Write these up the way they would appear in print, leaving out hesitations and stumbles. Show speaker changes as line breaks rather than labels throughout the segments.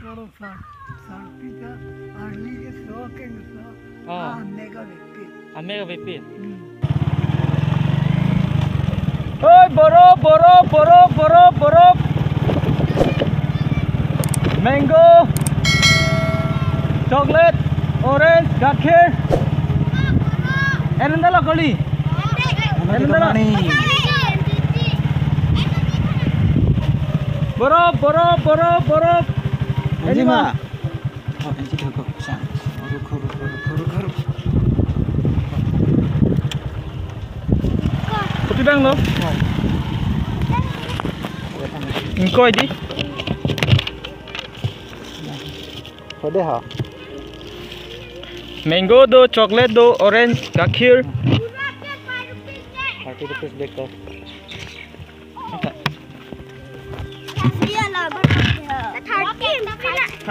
Kalau sarpita ahli ke soken so mega bepit.
Mega bepit. Oi, borok. Mango, chocolate, orange, gakhir. Enendala kali. Enendala. Borok.
Ini mah. Oh, ini juga bisa. Kuru.
Kopi bang lo. Engkau ini.
Kode ha.
Mango do, chocolate do, orange, gakhir.
30 rupees dekho.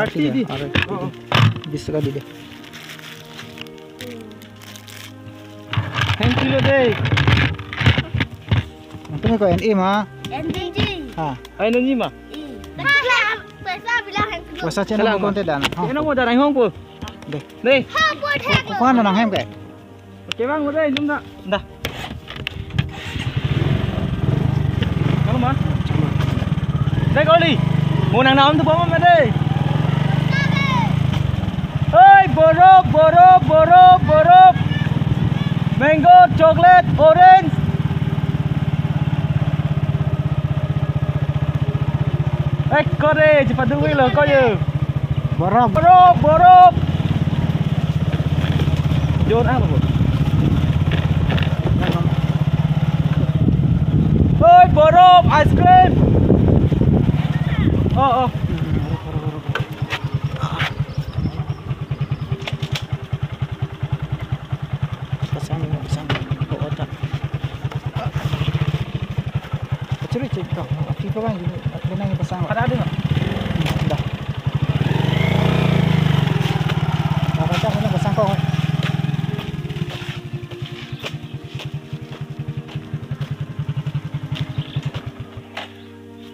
Di.
20 ka di de.
Thank you deh.
Tumi ko NE ma.
NDG.
Ha.
Ay nani ma.
Pesa bilang yang kedua.
Wasa channel ko konte dan.
Kena mau darah hong po.
Deh.
Deh.
Ko ano nang hem ke?
Oke bang, udah jom dah. Dah. Kalau mah. Deh kali. Mau nang naon tu bawa mah deh. Oi, borok. Mango, chocolate, orange. Kau deh, cepat duit lo kau je. Borok. Jom apa bu? Oi, borok, ice cream. Oh.
Pasang. Ko otak. Curi kau. Api pa bang ini. At nang pasang.
Ada nggak?
Dah. Baca ini pasang kau.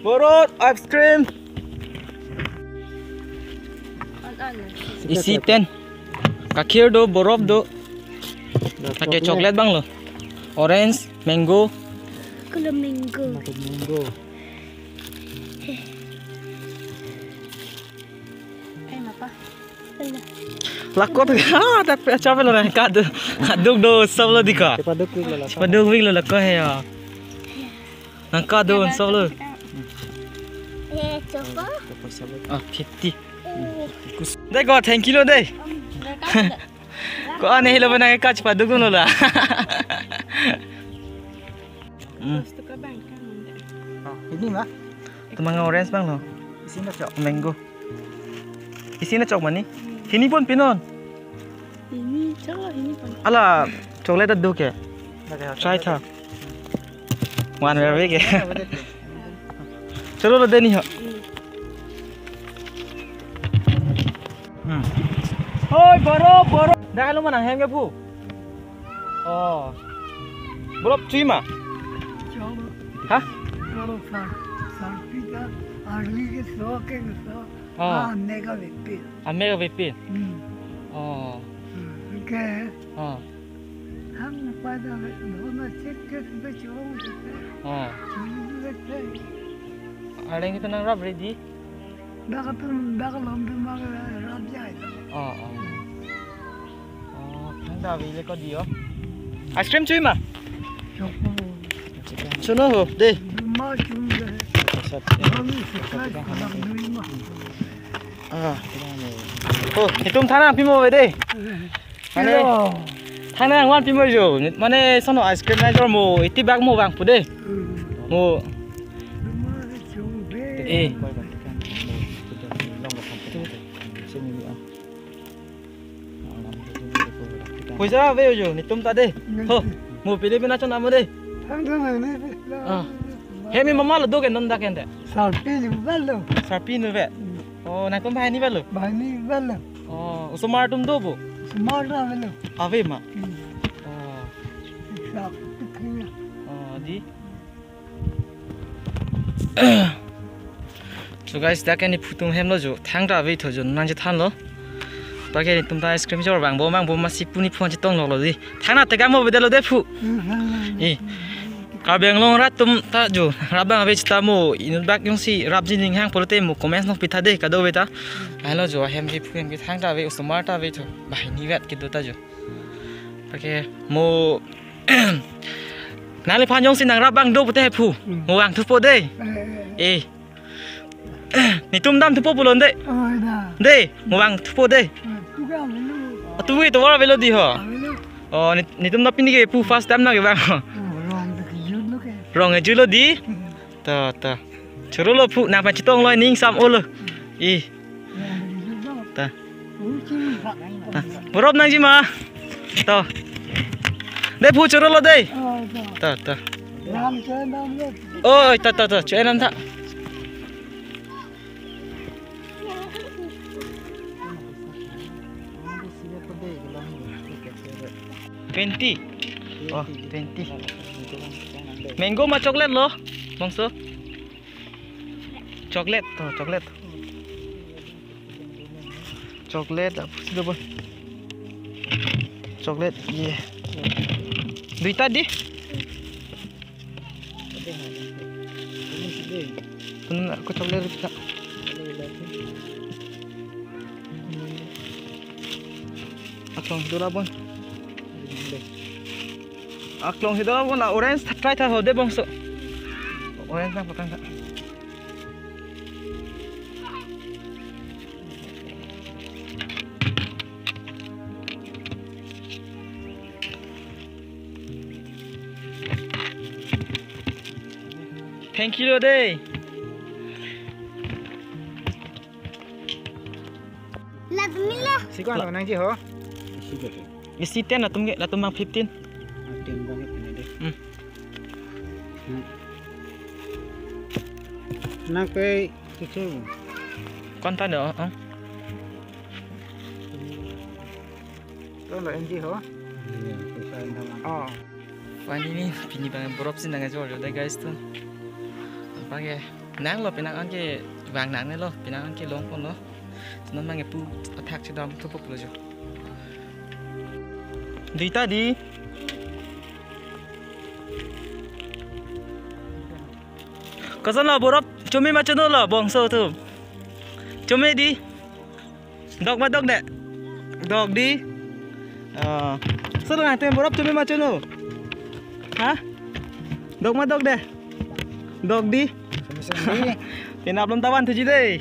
Borok, ice cream. Isi 10. Gakhir do, borok do. Pakai coklat bang lo. Orange, mango.
Kalau minggu.
Minggu.
Apa?
Lakot tapi capek lo nih kaduk do सब lo दिखा paduk wing lo lakot है यार nangka do सब lo
Coba.
50 देखो thank you lo deh kok aneh lo benang kac paduk lo lah
Ini mah.
Temang orange bang lo
Isinya cok.
mango isinya cok mani ini pun pinon
Ini coba ini pun.
ala coklat ada ke try था one very ke चलो लो देनी हो oi borok dah lu mana hem ke bu oh borok cuy mah hah
Kalau sarpita ahli ke soken so mega bepit.
mega bepit oh
Oke.
oh
Ham pada nona cek ke bejong tu.
oh
Cuma
ada yang kita nang rab ready
dah lambung makan raja itu.
oh kan dah beli kau dia ice cream cuy mah
Coba.
suno ho deh
Macam dah. Kami sekarang dalam rumah.
oh hitung tanah pimo deh Mane thana wan pimo jo mane sono ice cream na jor mo iti bag mo bang pude mo eh Puja veo jo ni tum ta de ho mo pili bina chon amo de hemi mama lo do ke nanda kende sarpi nu ve oh na tum bhai ni velo oh usomar tum do bo ave ma oh di So guys, dah kan ni putum hem lo jo, thang dah wei tu jo, nang je than lo. Pakai ni tumta ice cream jor bang, bo masih puni puan je tong lo di. Thang na tegak mo bedel lo deh pu. Kabeng long rat tum ta jo, rabang wei cita mo, inut bak yung si rab jining hang polote mo comments nok pitha deh kado beta. Hello jo, hem di pu hem ki thang dah wei, ustomar dah wei tu, bah ni wet gitu ta jo. Pakai mo nali panjang si nang rabang do putih pu, muang tu po deh. Ni tum dam tu po pulon deh. Deh, muang tu po deh. Tu wei tu orang velo di ho. Oh, ni tum tapi ni ke pu fast time na ke bang. Rong e julo di. Ta. Churu lo pu nang pacitong lo ning sam olo. Ta. Borop nang ji ma. Ta. Deh pu churu lo deh. Ta. Oh, ta. Cuy nam ta. Oh, 20. Mango ma coklat lo, bangso. Coklat, coklat. Coklat apa sudah pun. Coklat, yeah. Duit tadi. Pun aku coklat kita. Aklong dua pun. Aklong hidup pun lah orange try tha ho de bangso. Orange na patang tak. Thank you deh.
Bismillah.
Siko ano nang ji ho?
Isi 10 lah tum 15.
Nak ke kecil.
Kontan dah.
Tu lo MG ho? Oh.
Wani ni pini bang borop sin nang jor deh guys tu. Pakai nang lo pinang angke bang nang ni lo pinang angke long pun lo. Senang mang pu attack sedam tu pop lo jo. Duit tadi. Kasan lah borop cumi macam tu lah bangsa tu. Cumi di. Dog dek. Dog di. Serang tu borop cumi macam tu. Hah? Dog dek. Dog di. Kenapa belum tawan tu je deh.